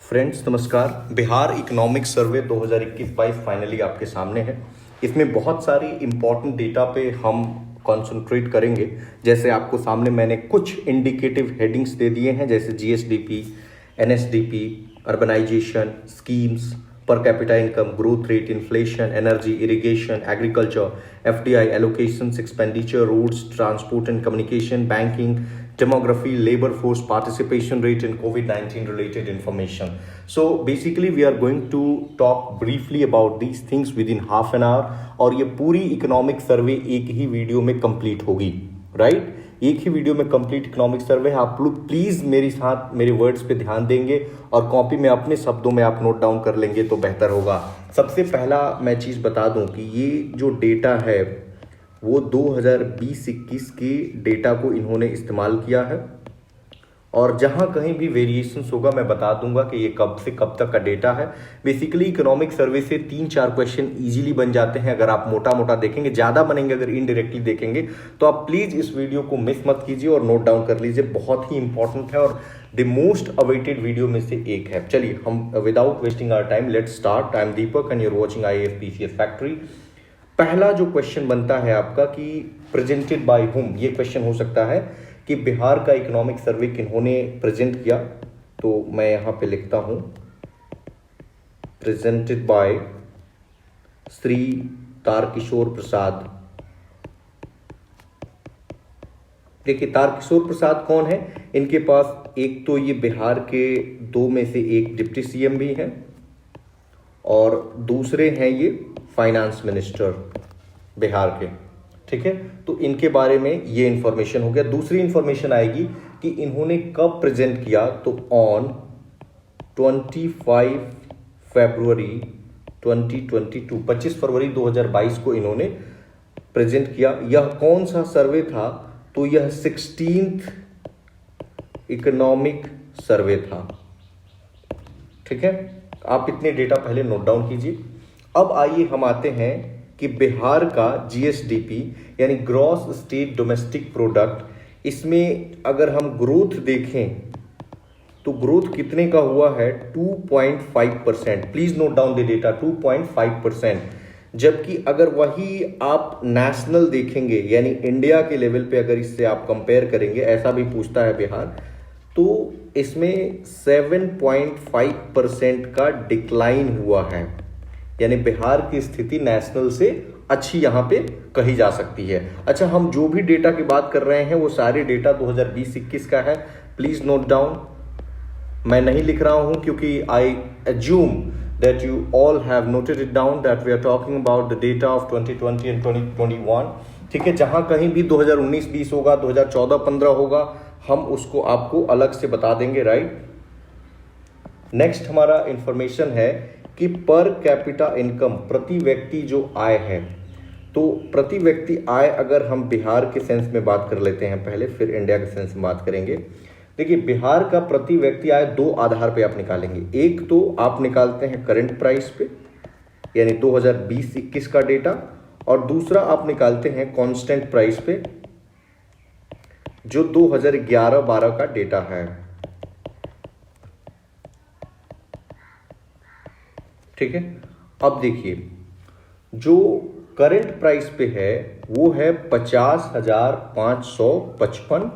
Friends नमस्कार। Bihar economic survey 2021-22 finally आपके सामने है। इसमें बहुत सारी इंपॉर्टेंट डेटा पे हम कंसंट्रेट करेंगे। जैसे आपको सामने मैंने कुछ इंडिकेटिव हेडिंग्स दे दिए हैं, जैसे GSDP, NSDP, urbanisation, schemes, per capita income, growth rate, inflation, energy, irrigation, agriculture, FDI, allocations, expenditure, roads, transport and communication, banking, demography, labor force participation rate, and COVID-19 related information. So basically we are going to talk briefly about these things within half an hour, और ये पूरी economic survey एक ही video में complete होगी, right? एक ही video में complete economic survey. आप लोग प्लीज मेरे साथ मेरे वर्ड्स पे ध्यान देंगे और कॉपी में अपने शब्दों में आप नोट डाउन कर लेंगे तो बेहतर होगा। सबसे पहला मैं चीज बता दूं कि ये जो डेटा है वो 2020-21 के डेटा को इन्होंने इस्तेमाल किया है, और जहां कहीं भी वेरिएशंस होगा मैं बता दूंगा कि ये कब से कब तक का डेटा है। बेसिकली इकोनॉमिक सर्वे से 3-4 क्वेश्चन इजीली बन जाते हैं अगर आप मोटा मोटा देखेंगे। ज़्यादा बनेंगे अगर इनडायरेक्टली देखेंगे, तो आप प्लीज़ इस वीडियो को मिस मत कीजिए और नोट डाउन कर लीजिए। बहुत ही इंपॉर्टेंट है और द मोस्ट अवेटेड वीडियो में से एक है। चलिए हम without wasting our time let's start. I am Deepak and you are watching IAS-PCS factory. पहला जो क्वेश्चन बनता है आपका कि प्रेजेंटेड बाय हुम, ये क्वेश्चन हो सकता है कि बिहार का इकोनॉमिक सर्वे किन्होंने प्रेजेंट किया। तो मैं यहां पे लिखता हूं प्रेजेंटेड बाय श्री तारकिशोर प्रसाद। देखिए तारकिशोर प्रसाद कौन है? इनके पास एक तो ये बिहार के 2 में से एक डिप्टी सीएम भी हैं और दूसरे हैं ये फाइनेंस मिनिस्टर बिहार के, ठीक है। तो इनके बारे में ये इंफॉर्मेशन हो गया। दूसरी इंफॉर्मेशन आएगी कि इन्होंने कब प्रेजेंट किया, तो ऑन 25 फरवरी 2022, 25 फरवरी 2022 को इन्होंने प्रेजेंट किया। यह कौन सा सर्वे था? तो यह 16th इकोनॉमिक सर्वे था, ठीक है। आप इतने डेटा पहले नोट डाउन कीजिए। अब आइए हम आते हैं कि बिहार का जीएसडीपी यानी ग्रॉस स्टेट डोमेस्टिक प्रोडक्ट, इसमें अगर हम ग्रोथ देखें तो ग्रोथ कितने का हुआ है? 2.5%। Please note down the data, 2.5%। जबकि अगर वही आप नेशनल देखेंगे यानी इंडिया के लेवल पे अगर इससे आप कंपेयर करेंगे, ऐसा भी पूछता है बिहार, तो इसमें 7.5% का डिक्लाइन हुआ है। यानी बिहार की स्थिति नेशनल से अच्छी यहां पे कही जा सकती है। अच्छा, हम जो भी डेटा की बात कर रहे हैं वो सारे डेटा 2020-21 का है। Please note down. मैं नहीं लिख रहा हूं क्योंकि I assume that you all have noted it down that we are talking about the data of 2020 and 2021, ठीक है। जहां कहीं भी 2019-20 होगा, 2014-15 होगा, हम उसको आपको अलग से बता देंगे, राइट। नेक्स्ट हमारा इंफॉर्मेशन है कि पर कैपिटा इनकम, प्रति व्यक्ति जो आय है, तो प्रति व्यक्ति आय अगर हम बिहार के सेंस में बात कर लेते हैं पहले, फिर इंडिया के सेंस में बात करेंगे। देखिए बिहार का प्रति व्यक्ति आय 2 आधार पे आप निकालेंगे। एक तो आप निकालते हैं करंट प्राइस पे यानी 2020-21 का डेटा, और दूसरा आप निकालते हैं कांस्टेंट प्राइस पे जो 2011-12 का डेटा है, ठीक है। अब देखिए जो करंट प्राइस पे है वो है 50,555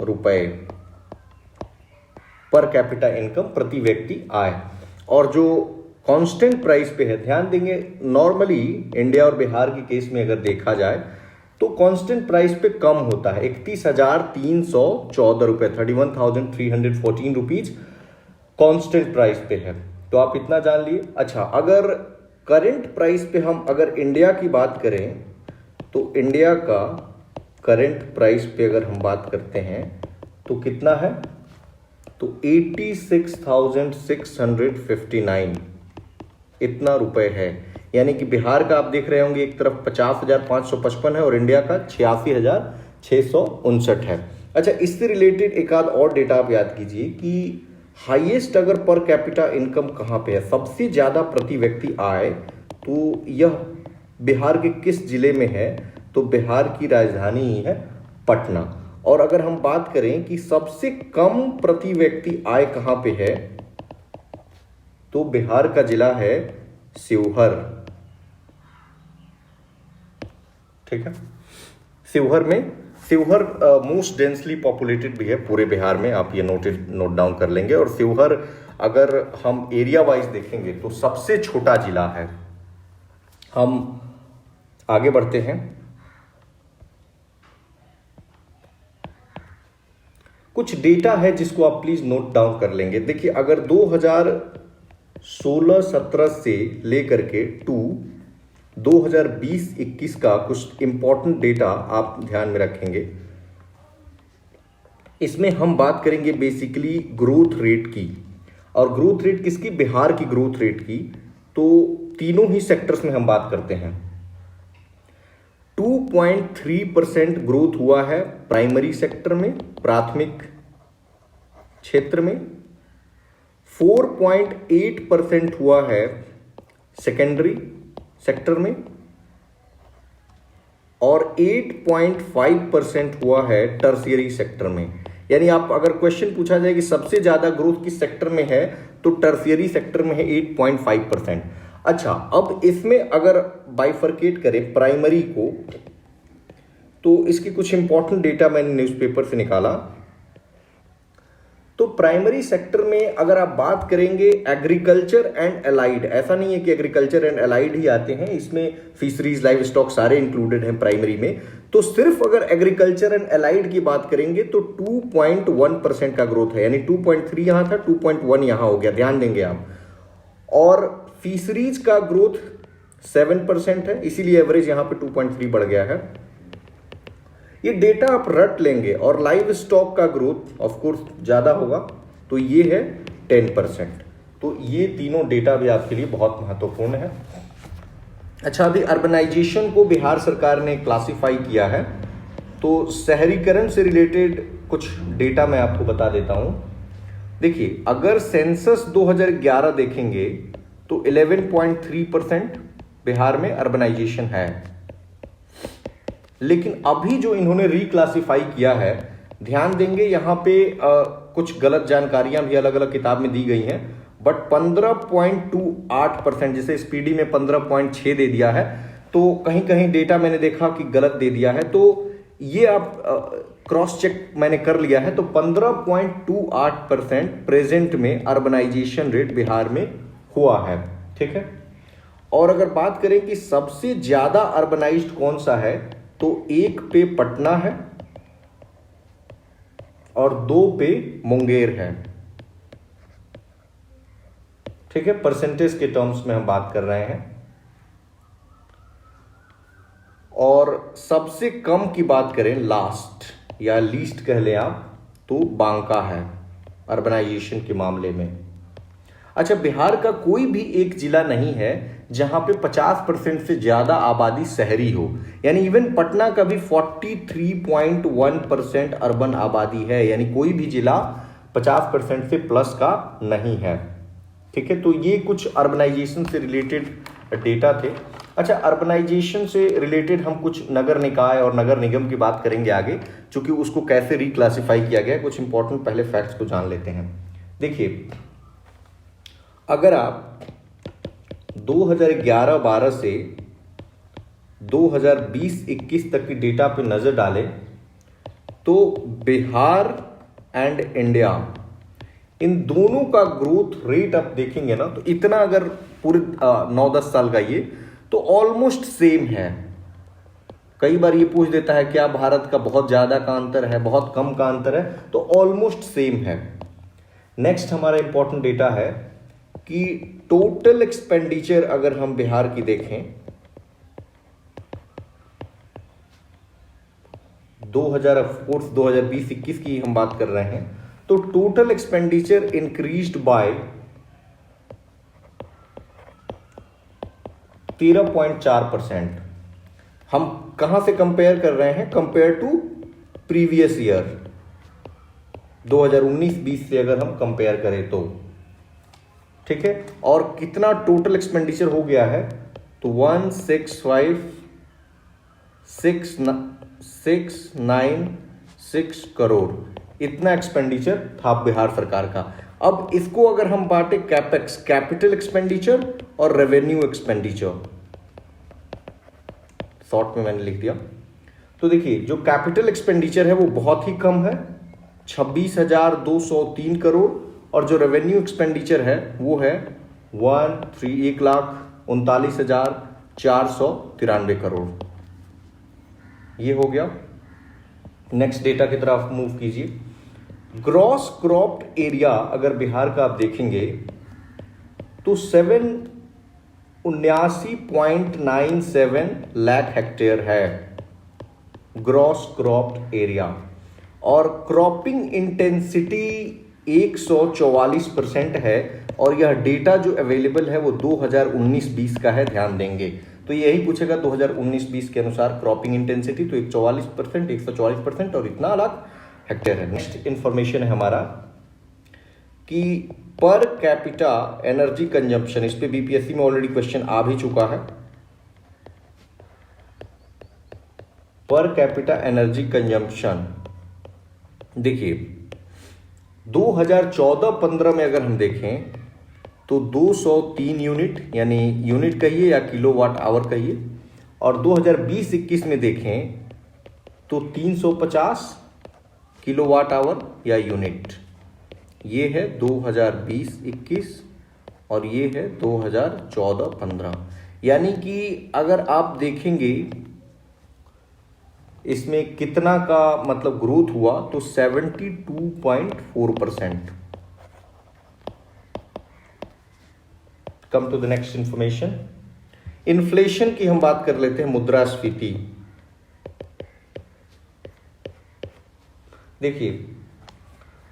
रुपए पर कैपिटा इनकम, प्रति व्यक्ति आय। और जो कांस्टेंट प्राइस पे है, ध्यान देंगे नॉर्मली इंडिया और बिहार के केस में अगर देखा जाए तो कांस्टेंट प्राइस पे कम होता है, 31,314 रुपए, 31,314 रुपीज कांस्टेंट प्राइस पे है। तो आप इतना जान लिए। अच्छा, अगर करंट प्राइस पे हम अगर इंडिया की बात करें तो इंडिया का करंट प्राइस पे अगर हम बात करते हैं तो कितना है? तो 86,659 इतना रुपए है। यानी कि बिहार का आप देख रहे होंगे एक तरफ 50,555 है और इंडिया का 86,659 है। अच्छा, इससे रिलेटेड एक आध और डेटा आप याद कीजिए कि हाईएस्ट अगर पर कैपिटा इनकम कहाँ पे है, सबसे ज्यादा प्रति व्यक्ति आय, तो यह बिहार के किस जिले में है? तो बिहार की राजधानी ही है पटना। और अगर हम बात करें कि सबसे कम प्रति व्यक्ति आय कहाँ पे है, तो बिहार का जिला है शिवहर। ठीक है, शिवहर मोस्ट डेंसली पॉपुलेटेड भी है पूरे बिहार में, आप ये नोट डाउन कर लेंगे। और शिवहर अगर हम एरिया वाइज देखेंगे तो सबसे छोटा जिला है। हम आगे बढ़ते हैं। कुछ डेटा है जिसको आप प्लीज नोट डाउन कर लेंगे। देखिए, अगर 2016-17 से लेकर के 2020-21 का कुछ इंपॉर्टेंट डेटा आप ध्यान में रखेंगे। इसमें हम बात करेंगे बेसिकली ग्रोथ रेट की, और ग्रोथ रेट किसकी? बिहार की ग्रोथ रेट की। तो तीनों ही सेक्टर्स में हम बात करते हैं। 2.3% ग्रोथ हुआ है प्राइमरी सेक्टर में, प्राथमिक क्षेत्र में। 4.8% हुआ है सेकेंडरी सेक्टर में, और 8.5% हुआ है टर्शियरी सेक्टर में। यानी आप अगर क्वेश्चन पूछा जाए कि सबसे ज्यादा ग्रोथ किस सेक्टर में है, तो टर्शियरी सेक्टर में है 8.5%। अच्छा, अब इसमें अगर बाइफरकेट करें प्राइमरी को, तो इसकी कुछ इंपॉर्टेंट डेटा मैंने न्यूज़पेपर से निकाला। तो प्राइमरी सेक्टर में अगर आप बात करेंगे एग्रीकल्चर एंड एलाइड, ऐसा नहीं है कि एग्रीकल्चर एंड एलाइड ही आते हैं, इसमें फिशरीज, लाइव स्टॉक सारे इंक्लूडेड हैं प्राइमरी में। तो सिर्फ अगर एग्रीकल्चर एंड एलाइड की बात करेंगे तो 2.1% का ग्रोथ है, यानी 2.3 यहां था, 2.1 यहां हो गया, ध्यान देंगे आप। और फिशरीज का ग्रोथ 7% है, इसीलिए एवरेज यहां पे 2.3 बढ़ गया है। ये डेटा आप रट लेंगे। और लाइव स्टॉक का ग्रोथ ऑफ कोर्स ज्यादा होगा, तो ये है 10%। तो ये तीनों डेटा भी आपके लिए बहुत महत्वपूर्ण है। अच्छा, अभी अर्बनाइजेशन को बिहार सरकार ने क्लासिफाई किया है, तो शहरीकरण से रिलेटेड कुछ डेटा मैं आपको बता देता हूं। देखिए, अगर सेंसस 2011 देखेंगे तो 11.3% बिहार में अर्बनाइजेशन है। लेकिन अभी जो इन्होंने रिक्लासिफाई किया है, ध्यान देंगे यहां पे कुछ गलत जानकारियां भी अलग अलग किताब में दी गई हैं, बट 15.28%, जैसे स्पीडी में 15.6 दे दिया है, तो कहीं कहीं डेटा मैंने देखा कि गलत दे दिया है। तो ये आप क्रॉस चेक मैंने कर लिया है, तो 15.28% प्रेजेंट में अर्बनाइजेशन रेट बिहार में हुआ है। ठीक है, और अगर बात करें कि सबसे ज्यादा अर्बनाइज्ड कौन सा है, तो 1 पे पटना है और 2 पे मुंगेर है। ठीक है, परसेंटेज के टर्म्स में हम बात कर रहे हैं। और सबसे कम की बात करें, लास्ट या लीस्ट कह लें आप, तो बांका है अर्बनाइजेशन के मामले में। अच्छा, बिहार का कोई भी एक जिला नहीं है जहां पे 50% से ज्यादा आबादी शहरी हो, यानी इवन पटना का भी 43.1% अर्बन आबादी है, यानी कोई भी जिला 50% से प्लस का नहीं है। ठीक है, तो ये कुछ अर्बनाइजेशन से रिलेटेड डेटा थे। अच्छा, अर्बनाइजेशन से रिलेटेड हम कुछ नगर निकाय और नगर निगम की बात करेंगे आगे, चूंकि उसको कैसे रिक्लासिफाई किया गया। कुछ इंपॉर्टेंट पहले फैक्ट्स को जान लेते हैं। देखिए, अगर आप 2011-12 से 2020-21 तक की डेटा पे नजर डालें, तो बिहार एंड इंडिया, इन दोनों का ग्रोथ रेट आप देखेंगे ना, तो इतना अगर पूरे 9-10 साल का ये, तो ऑलमोस्ट सेम है। कई बार ये पूछ देता है क्या भारत का बहुत ज्यादा का अंतर है, बहुत कम का अंतर है, तो ऑलमोस्ट सेम है। नेक्स्ट हमारा इंपॉर्टेंट डेटा है कि टोटल एक्सपेंडिचर अगर हम बिहार की देखें, 2020-21 की हम बात कर रहे हैं, तो टोटल एक्सपेंडिचर इंक्रीज्ड बाय 13.4%। हम कहां से कंपेयर कर रहे हैं? कंपेयर टू प्रीवियस ईयर 2019-20 से अगर हम कंपेयर करें तो। ठीक है, और कितना टोटल एक्सपेंडिचर हो गया है? तो 165,696 करोड़, इतना एक्सपेंडिचर था बिहार सरकार का। अब इसको अगर हम बांटे कैपेक्स, कैपिटल एक्सपेंडिचर और रेवेन्यू एक्सपेंडिचर, शॉर्ट में मैंने लिख दिया। तो देखिए जो कैपिटल एक्सपेंडिचर है वो बहुत ही कम है, 26,203 करोड़, और जो रेवेन्यू एक्सपेंडिचर है वो है 1,39,493 करोड़। ये हो गया। नेक्स्ट डेटा की तरफ मूव कीजिए। ग्रॉस क्रॉप्ड एरिया अगर बिहार का आप देखेंगे तो 779.97 लाख हेक्टेयर है ग्रॉस क्रॉप्ड एरिया, और क्रॉपिंग इंटेंसिटी 144% है, और यह डेटा जो अवेलेबल है वो 2019-20 का है, ध्यान देंगे। तो यही पूछेगा 2019-20 के अनुसार क्रॉपिंग इंटेंसिटी, तो 144%, 144% और इतना लाख हेक्टेयर है। नेक्स्ट इंफॉर्मेशन है हमारा कि पर कैपिटा एनर्जी कंजम्पशन, इस पे बीपीएससी में ऑलरेडी क्वेश्चन आ भी चुका है। पर कैपिटा एनर्जी कंजम्पशन देखिए 2014-15 में अगर हम देखें तो 203 यूनिट, यानी यूनिट कहिए या किलोवाट आवर कहिए, और 2020-21 में देखें तो 350 किलोवाट आवर या यूनिट। ये है 2020-21 और ये है 2014-15। यानी कि अगर आप देखेंगे इसमें कितना का मतलब ग्रोथ हुआ तो 72.4%। Come to the next information. Inflation की हम बात कर लेते हैं, मुद्रास्फीति। देखिए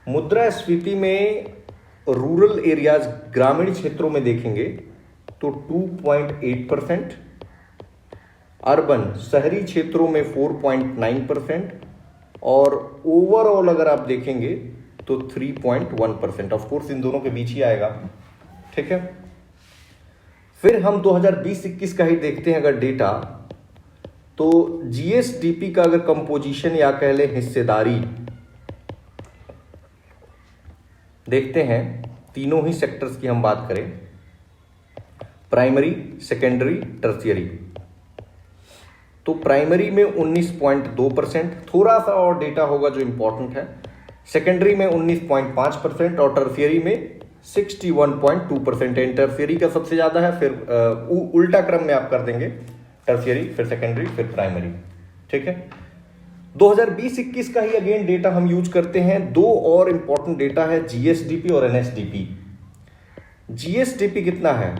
मुद्रास्फीति में रूरल एरियाज, ग्रामीण क्षेत्रों में देखेंगे तो 2.8%, अर्बन शहरी क्षेत्रों में 4.9%, और ओवरऑल अगर आप देखेंगे तो 3.1%। ऑफ कोर्स इन दोनों के बीच ही आएगा, ठीक है। फिर हम 2020-21 का ही देखते हैं अगर डेटा, तो जीएसडीपी का अगर कंपोजिशन या कह लें हिस्सेदारी देखते हैं, तीनों ही सेक्टर्स की हम बात करें, प्राइमरी, सेकेंडरी, टर्शियरी, तो प्राइमरी में 19.2%, थोड़ा सा और डेटा होगा जो इंपॉर्टेंट है, सेकेंडरी में 19.5% और टर्शियरी में 61.2%। टर्शियरी का सबसे ज्यादा है, फिर उल्टा क्रम में आप कर देंगे, टर्शियरी फिर सेकेंडरी फिर प्राइमरी, ठीक है। 2020-21 का ही अगेन डेटा हम यूज करते हैं। दो और इंपॉर्टेंट डेटा है, जीएसडीपी और एनएसडीपी। जीएसडीपी कितना है,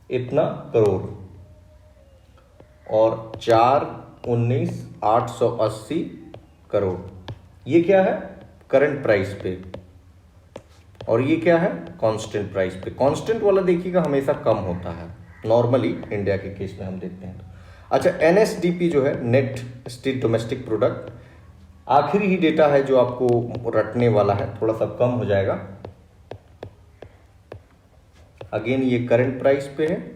इतना करोड़, और 419,880 करोड़। ये क्या है, करंट प्राइस पे, और ये क्या है, कांस्टेंट प्राइस पे। कांस्टेंट वाला देखिएगा हमेशा कम होता है नॉर्मली, इंडिया के केस में हम देखते हैं। अच्छा, एनएसडीपी जो है, नेट स्टेट डोमेस्टिक प्रोडक्ट, आखिरी ही डेटा है जो आपको रटने वाला है, थोड़ा सा कम हो जाएगा। अगेन ये करंट प्राइस पे है,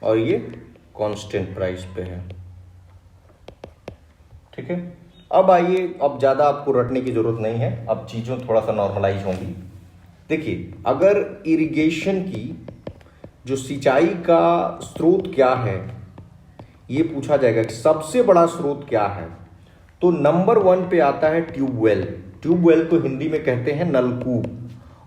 और ये कांस्टेंट प्राइस पे है, ठीक है। अब आइए, अब ज्यादा आपको रटने की जरूरत नहीं है, अब चीजों थोड़ा सा नॉर्मलाइज होंगी। देखिए अगर इरिगेशन की जो सिंचाई का स्रोत क्या है ये पूछा जाएगा कि सबसे बड़ा स्रोत क्या है, तो नंबर 1 पे आता है ट्यूबवेल। ट्यूबवेल को हिंदी में कहते हैं नलकूप।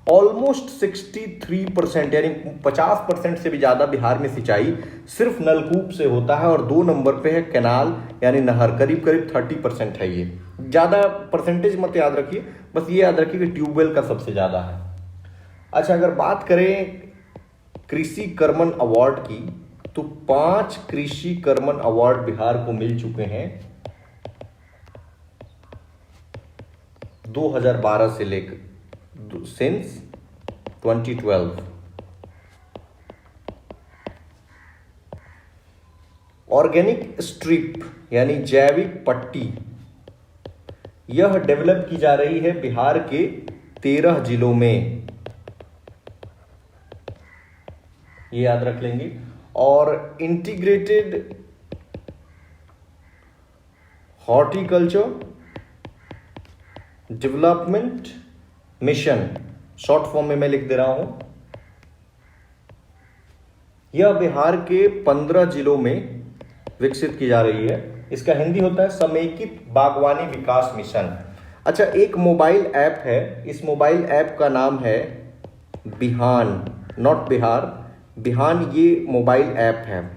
ऑलमोस्ट 63% यानी 50% से भी ज्यादा बिहार में सिंचाई सिर्फ नलकूप से होता है, और 2 नंबर पे है कैनाल यानी नहर, करीब करीब 30% है। ये ज्यादा परसेंटेज मत याद रखिए, बस ये याद रखिए कि ट्यूबवेल का सबसे ज्यादा है। अच्छा, अगर बात करें कृषि कर्मण अवार्ड की, तो 5 कृषि कर्मण अवार्ड बिहार को मिल चुके हैं 2012 से लेकर सिंस 2012। ऑर्गेनिक स्ट्रिप यानी जैविक पट्टी, यह डेवलप की जा रही है बिहार के 13 जिलों में, ये याद रख लेंगे। और integrated horticulture development mission, short form में मैं लिख दे रहा हूं। यह बिहार के 15 जिलों में विकसित की जा रही है। इसका हिंदी होता है समेकित बागवानी विकास मिशन। अच्छा, एक मोबाइल ऐप है, इस मोबाइल ऐप का नाम है बिहान, नॉट बिहार, बिहान ये मोबाइल ऐप है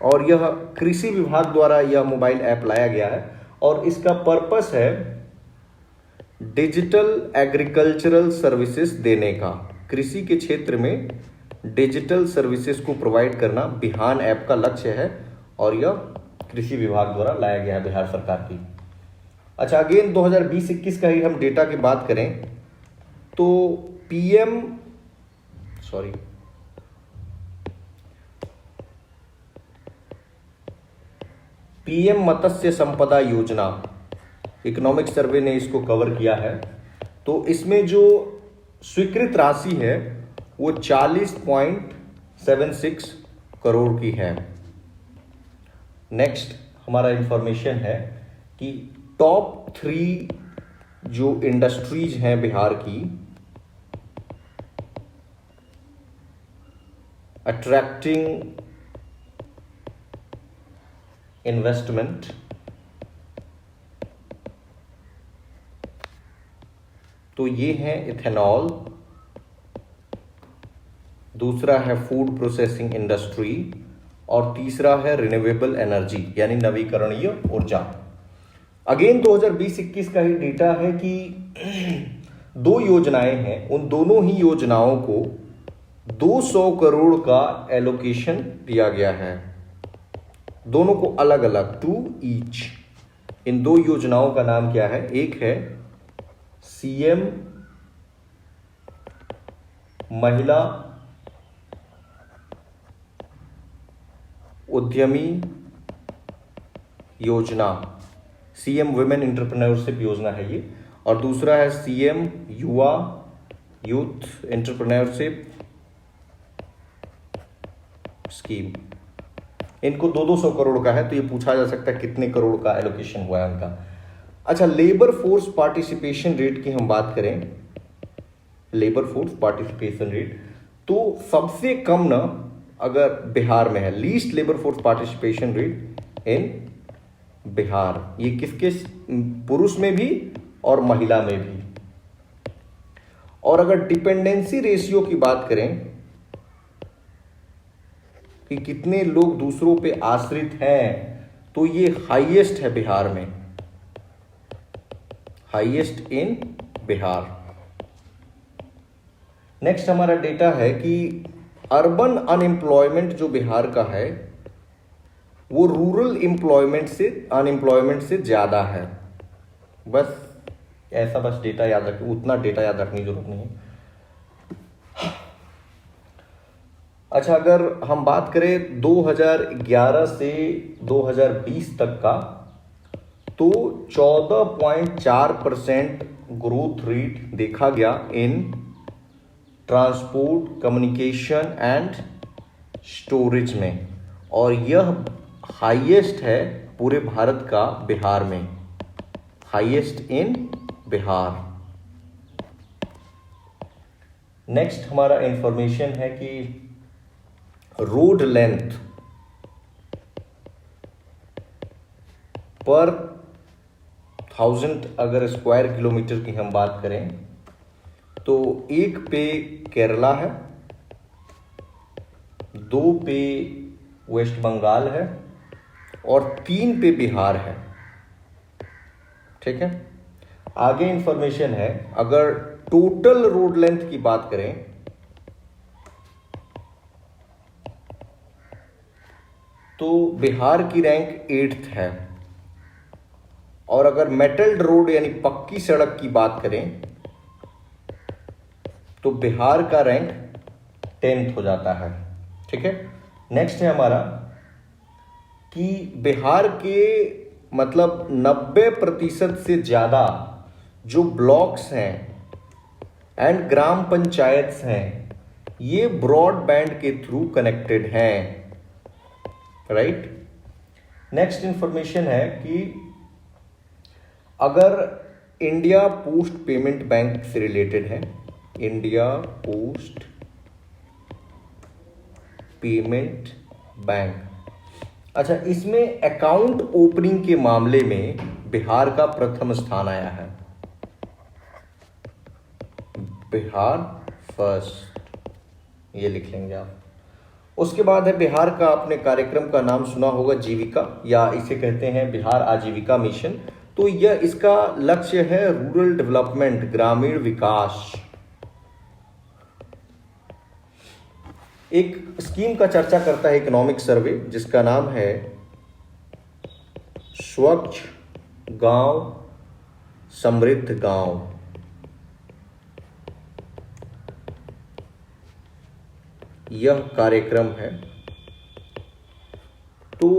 और यह कृषि विभाग द्वारा यह मोबाइल ऐप लाया गया है और इसका पर्पस है डिजिटल एग्रीकल्चरल सर्विसेज देने का। कृषि के क्षेत्र में डिजिटल सर्विसेज को प्रोवाइड करना बिहान ऐप का लक्ष्य है और यह कृषि विभाग द्वारा लाया गया है बिहार सरकार की। अच्छा, अगेन 2020-21 का ही हम डेटा की बात करें तो पीएम मत्स्य संपदा योजना, इकोनॉमिक सर्वे ने इसको कवर किया है। तो इसमें जो स्वीकृत राशि है वो 40.76 करोड़ की है। नेक्स्ट हमारा इंफॉर्मेशन है कि टॉप 3 जो इंडस्ट्रीज हैं बिहार की अट्रैक्टिंग इन्वेस्टमेंट, तो ये है इथेनॉल, दूसरा है फूड प्रोसेसिंग इंडस्ट्री और तीसरा है रिन्यूएबल एनर्जी यानी नवीकरणीय ऊर्जा। अगेन 2020-21 का ही डेटा है कि 2 योजनाएं हैं, उन दोनों ही योजनाओं को 200 करोड़ का एलोकेशन दिया गया है, दोनों को अलग अलग 2 ईच। इन 2 योजनाओं का नाम क्या है? एक है सीएम महिला उद्यमी योजना, सीएम वुमेन एंटरप्रेन्योरशिप योजना है ये, और दूसरा है सीएम युवा यूथ एंटरप्रेन्योरशिप स्कीम। इनको 200 करोड़ का है, तो ये पूछा जा सकता है कितने करोड़ का एलोकेशन हुआ है उनका। अच्छा, लेबर फोर्स पार्टिसिपेशन रेट की हम बात करें, लेबर फोर्स पार्टिसिपेशन रेट, तो सबसे कम ना अगर बिहार में है, least labour force participation rate in Bihar. ये किसके? पुरुष में भी और महिला में भी। और अगर डिपेंडेंसी रेशियो की बात करें कि कितने लोग दूसरों पे आश्रित हैं, तो ये हाईएस्ट है बिहार में, हाईएस्ट इन बिहार। नेक्स्ट हमारा डेटा है कि अर्बन अनएम्प्लॉयमेंट जो बिहार का है वो रूरल अनएम्प्लॉयमेंट से ज्यादा है। बस ऐसा बस डेटा याद रखें, उतना डेटा याद रखने की जरूरत नहीं है। अच्छा, अगर हम बात करें 2011 से 2020 तक का, तो 14.4% ग्रोथ रेट देखा गया इन ट्रांसपोर्ट, कम्युनिकेशन एंड स्टोरेज में, और यह हाईएस्ट है पूरे भारत का बिहार में, हाईएस्ट इन बिहार। नेक्स्ट हमारा इंफॉर्मेशन है कि रोड लेंथ पर 1000 अगर स्क्वायर किलोमीटर की हम बात करें तो 1 पे केरला है, 2 पे वेस्ट बंगाल है और 3 पे बिहार है। ठीक है, आगे इंफॉर्मेशन है, अगर टोटल रोड लेंथ की बात करें तो बिहार की रैंक 8th है, और अगर मेटल्ड रोड यानी पक्की सड़क की बात करें तो बिहार का रैंक 10th हो जाता है। ठीक है, नेक्स्ट है हमारा कि बिहार के मतलब 90% से ज्यादा जो ब्लॉक्स हैं एंड ग्राम पंचायत हैं ये ब्रॉडबैंड के थ्रू कनेक्टेड हैं, राइट। नेक्स्ट इंफॉर्मेशन है कि अगर इंडिया पोस्ट पेमेंट बैंक से रिलेटेड है, इंडिया पोस्ट पेमेंट बैंक, अच्छा, इसमें अकाउंट ओपनिंग के मामले में बिहार का प्रथम स्थान आया है, बिहार फर्स्ट, ये लिख लेंगे आप। उसके बाद है बिहार का, आपने कार्यक्रम का नाम सुना होगा जीविका, या इसे कहते हैं बिहार आजीविका मिशन। तो यह इसका लक्ष्य है रूरल डेवलपमेंट, ग्रामीण विकास। एक स्कीम का चर्चा करता है इकोनॉमिक सर्वे, जिसका नाम है स्वच्छ गांव समृद्ध गांव। यह कार्यक्रम है। तो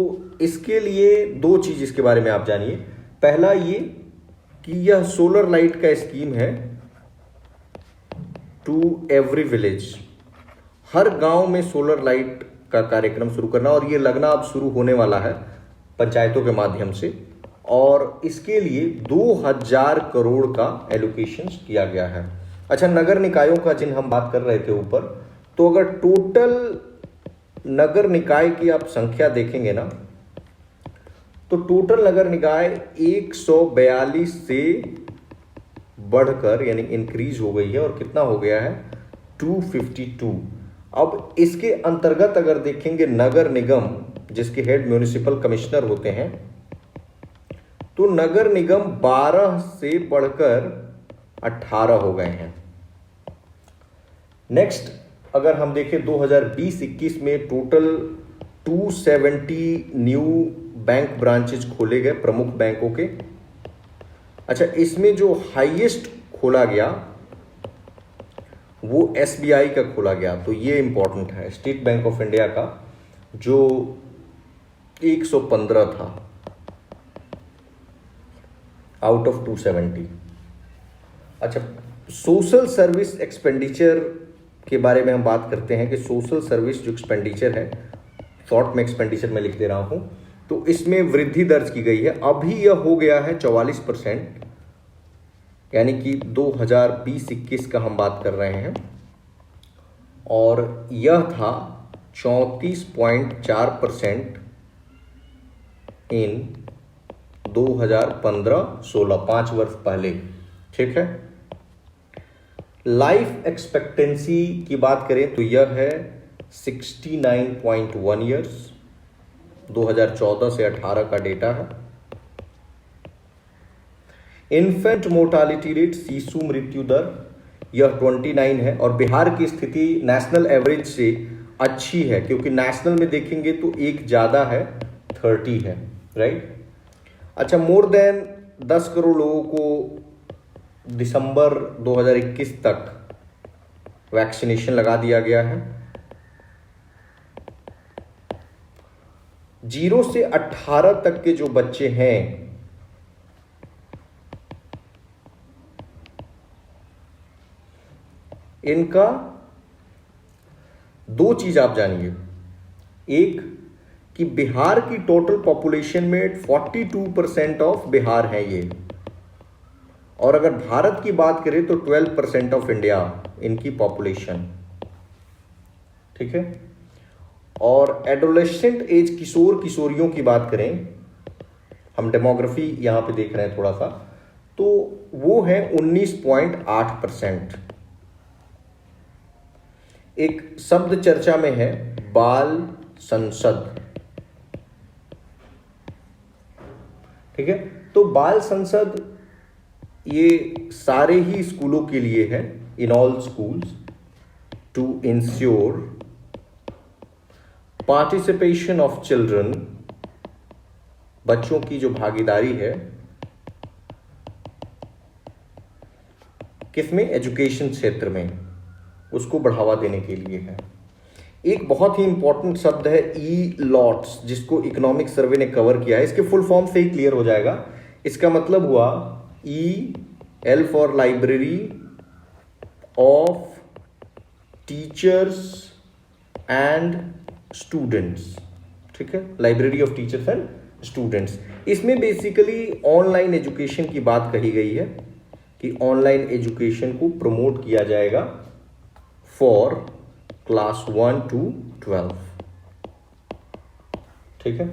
इसके लिए दो चीज इसके बारे में आप जानिए। पहला ये कि यह सोलर लाइट का स्कीम है टू एवरी विलेज, हर गांव में सोलर लाइट का कार्यक्रम शुरू करना, और ये लगना अब शुरू होने वाला है पंचायतों के माध्यम से, और इसके लिए 2000 करोड़ का एलोकेशन किया गया है। अच्छा, नगर निकायों का जिन हम बात कर रहे थे ऊपर, तो अगर टोटल नगर निकाय की आप संख्या देखेंगे ना, तो टोटल नगर निकाय 142 से बढ़कर यानी इंक्रीज हो गई है, और कितना हो गया है 252। अब इसके अंतर्गत अगर देखेंगे नगर निगम, जिसके हेड म्युनिसिपल कमिश्नर होते हैं, तो नगर निगम 12 से बढ़कर 18 हो गए हैं। नेक्स्ट अगर हम देखें 2020-21 में टोटल 270 न्यू बैंक ब्रांचेज खोले गए प्रमुख बैंकों के। अच्छा, इसमें जो हाईएस्ट खोला गया वो एसबीआई का खोला गया, तो ये इंपॉर्टेंट है, स्टेट बैंक ऑफ इंडिया का, जो 115 था आउट ऑफ 270। अच्छा, सोशल सर्विस एक्सपेंडिचर के बारे में हम बात करते हैं कि सोशल सर्विस जो एक्सपेंडिचर है, शॉर्ट में एक्सपेंडिचर में लिख दे रहा हूं, तो इसमें वृद्धि दर्ज की गई है। अभी यह हो गया है 44%, यानी कि 2020-21 का हम बात कर रहे हैं, और यह था 34.4% इन 2015-16, 5 वर्ष पहले। ठीक है। लाइफ एक्सपेक्टेंसी की बात करें तो यह है 69.1 ईयर्स, 2014 से 18 का डेटा है। इन्फेंट मोर्टालिटी रेट, शिशु मृत्यु दर, यह 29 है, और बिहार की स्थिति नेशनल एवरेज से अच्छी है, क्योंकि नेशनल में देखेंगे तो एक ज़्यादा है, 30 है, राइट। अच्छा, मोर देन 10 करोड़ लोगों को दिसंबर 2021 तक वैक्सीनेशन लगा दिया गया है। 0 से 18 तक के जो बच्चे हैं, इनका दो चीज आप जानिए। एक कि बिहार की टोटल पॉपुलेशन में 42% ऑफ बिहार है ये, और अगर भारत की बात करें तो 12% ऑफ इंडिया इनकी पॉपुलेशन। ठीक है। और एडोलेसेंट एज, किशोर किशोरियों की बात करें, हम डेमोग्राफी यहां पे देख रहे हैं थोड़ा सा, तो वो है 19.8%। एक शब्द चर्चा में है बाल संसद। ठीक है। तो बाल संसद ये सारे ही स्कूलों के लिए है, in all schools, to ensure participation of children, बच्चों की जो भागीदारी है किसमें, एजुकेशन क्षेत्र में, उसको बढ़ावा देने के लिए है। एक बहुत ही इंपॉर्टेंट शब्द है ई लॉट्स, जिसको इकोनॉमिक सर्वे ने कवर किया है। इसके फुल फॉर्म से ही क्लियर हो जाएगा। इसका मतलब हुआ E, L for library of teachers and students. ठीक है, library of teachers and students. इसमें बेसिकली ऑनलाइन एजुकेशन की बात कही गई है कि ऑनलाइन एजुकेशन को प्रमोट किया जाएगा फॉर क्लास 1 to 12। ठीक है।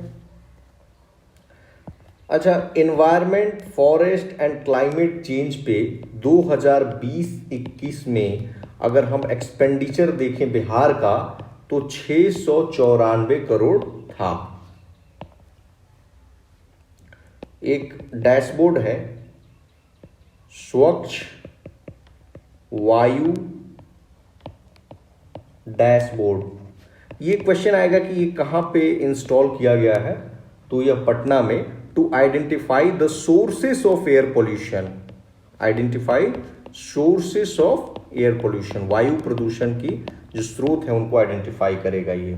अच्छा, environment, forest and climate change पे 2020-21 में अगर हम एक्सपेंडिचर देखें बिहार का तो 694 करोड़ था। एक डैशबोर्ड है, स्वच्छ वायु डैशबोर्ड। ये क्वेश्चन आएगा कि ये कहां पे इंस्टॉल किया गया है, तो यह पटना में। To identify the sources of air pollution, identify sources of air pollution, वायु प्रदूषण की जो स्रोत है उनको आइडेंटिफाई करेगा। ये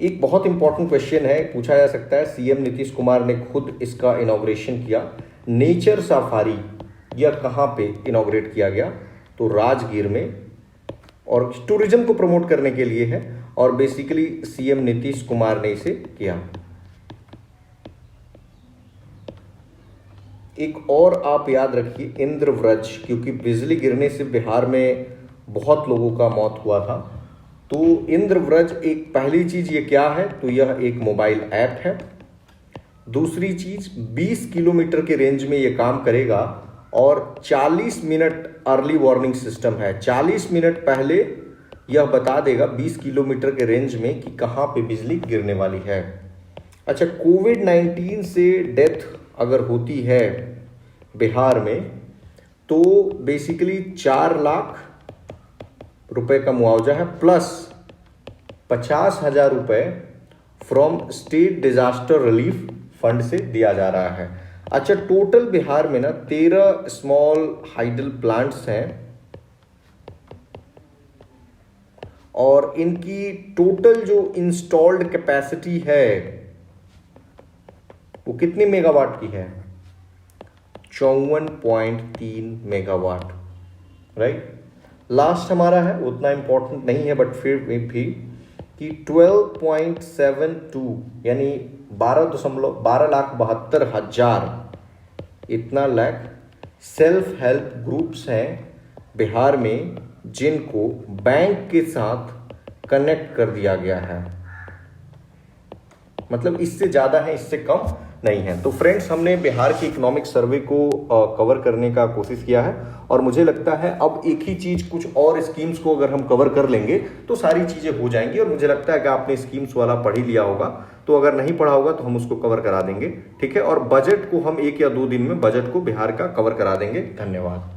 एक बहुत इंपॉर्टेंट क्वेश्चन है, पूछा जा सकता है। सीएम नीतीश कुमार ने खुद इसका इनॉग्रेशन किया। नेचर सफारी यह कहां पे इनॉग्रेट किया गया, तो राजगीर में, और टूरिज्म को प्रमोट करने के लिए है और बेसिकली सीएम नीतीश कुमार ने इसे किया। एक और आप याद रखिए, इंद्रव्रज, क्योंकि बिजली गिरने से बिहार में बहुत लोगों का मौत हुआ था। तो इंद्रव्रज, एक पहली चीज ये क्या है, तो यह एक मोबाइल ऐप है। दूसरी चीज 20 किलोमीटर के रेंज में ये काम करेगा और 40 मिनट अर्ली वार्निंग सिस्टम है। 40 मिनट पहले यह बता देगा 20 किलोमीटर के रेंज में कि कहां पे बिजली गिरने वाली है। अच्छा, कोविड-19 से डेथ अगर होती है बिहार में तो बेसिकली 4 लाख रुपए का मुआवजा है, प्लस 50,000 रुपए from state disaster relief fund से दिया जा रहा है। अच्छा, टोटल बिहार में ना 13 स्मॉल हाइडल प्लांट्स हैं और इनकी टोटल जो इंस्टॉल्ड कैपेसिटी है वो कितनी मेगावाट की है, 54.3 मेगावाट। राइट, लास्ट हमारा है, उतना इंपॉर्टेंट नहीं है बट फिर भी कि 12.72 यानी 12,72,000 इतना लाख सेल्फ हेल्प ग्रुप्स हैं बिहार में जिनको बैंक के साथ कनेक्ट कर दिया गया है। मतलब इससे ज़्यादा है, इससे कम नहीं है। तो फ्रेंड्स, हमने बिहार की इकोनॉमिक सर्वे को कवर करने का कोशिश किया है और मुझे लगता है अब एक ही चीज़, कुछ और स्कीम्स को अगर हम कवर कर लेंगे तो सारी चीज़ें हो जाएंगी। और मुझे लगता है कि आपने स्कीम्स वाला पढ़ ही लिया होगा, तो अगर नहीं पढ़ा होगा तो हम उसको कवर करा देंगे। ठीक है, और बजट को हम 1 या 2 दिन में बजट को बिहार का कवर करा देंगे। धन्यवाद।